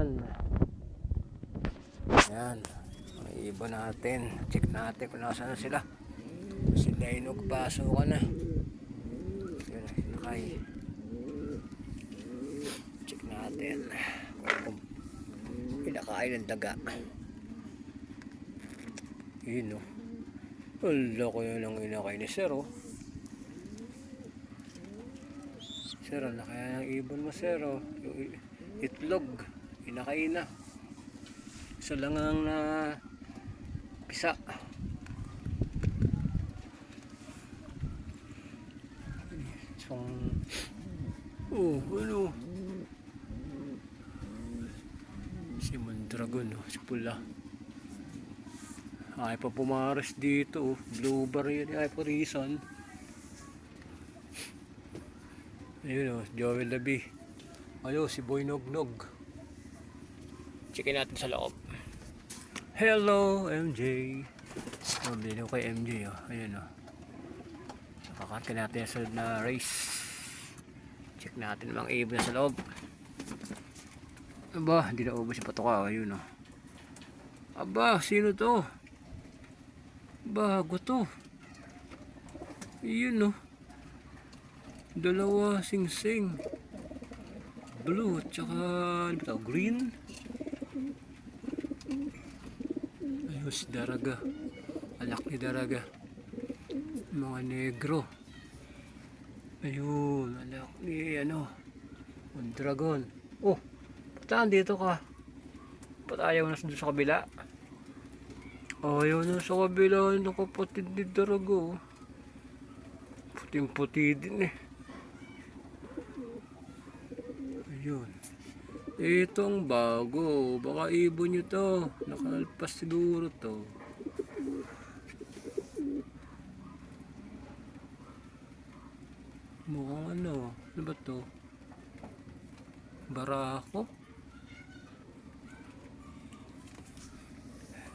Yan. Yan. Ang ibon natin. Check natin kung nasaan na sila. Sila inugpaso ka na. Yan. Nakay. Check natin. Kung pinakain ng daga. Yun o. Wala ko yun ang inakay ni Sir o. Sir, nakaya ng ibon mo Sir o. Yung itlog. Inakay na. Isa lang ang pisa. Isang ano si Mondragon si pula ay pa pumares dito blueberry ay pa reason. Ayun Joel Labi. Ayo si Boy Nognog. Checkin natin sa loob. Hello MJ. Mabili ko kay MJ ayun Kakakin natin sa na race. Check natin mga ibon sa loob. Aba, hindi na ubos yung patoka. Ayun Aba, sino to? Bago to. Ayun dalawa sing-sing. Blue at saka ano ba green. Ayos daraga. Alak ni daraga. Mga negro. Ayun, alak ni Mondragon. Oh, pataan dito ka. Ba't ayaw na sa kabila? Ayaw na sa kabila ng kapatid ni daraga. Puting-puti din Ayun. Ito ang bago. Baka ibon nyo to. Nakalpas siguro to. Mukhang ano ba to? Barako?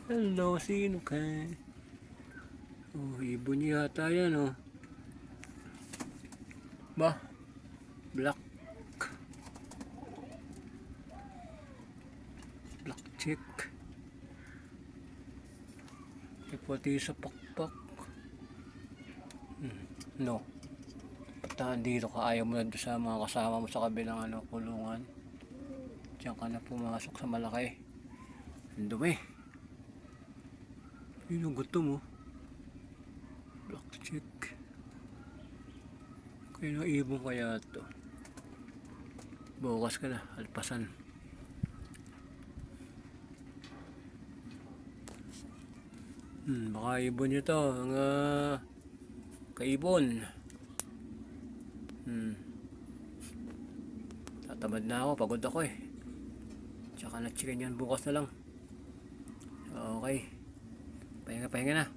Hello, sino ka? Ibon niya yata yan Ba? Black chick. Ipati sa pakpak. No. Patahan dito ka. Ayaw mo na doon sa mga kasama mo sa kabilang kulungan. Diyan ka na pumasok sa malaki. Ang dumi. Yun ang gutom Black chick. Kaya na ibon kaya ito. Bukas ka na. Alpasan. Baka ibon nyo to. Ang kaibon. Tatamad na ako. Pagod ako Tsaka na chicken yan bukas na lang. Okay. Pahinga na.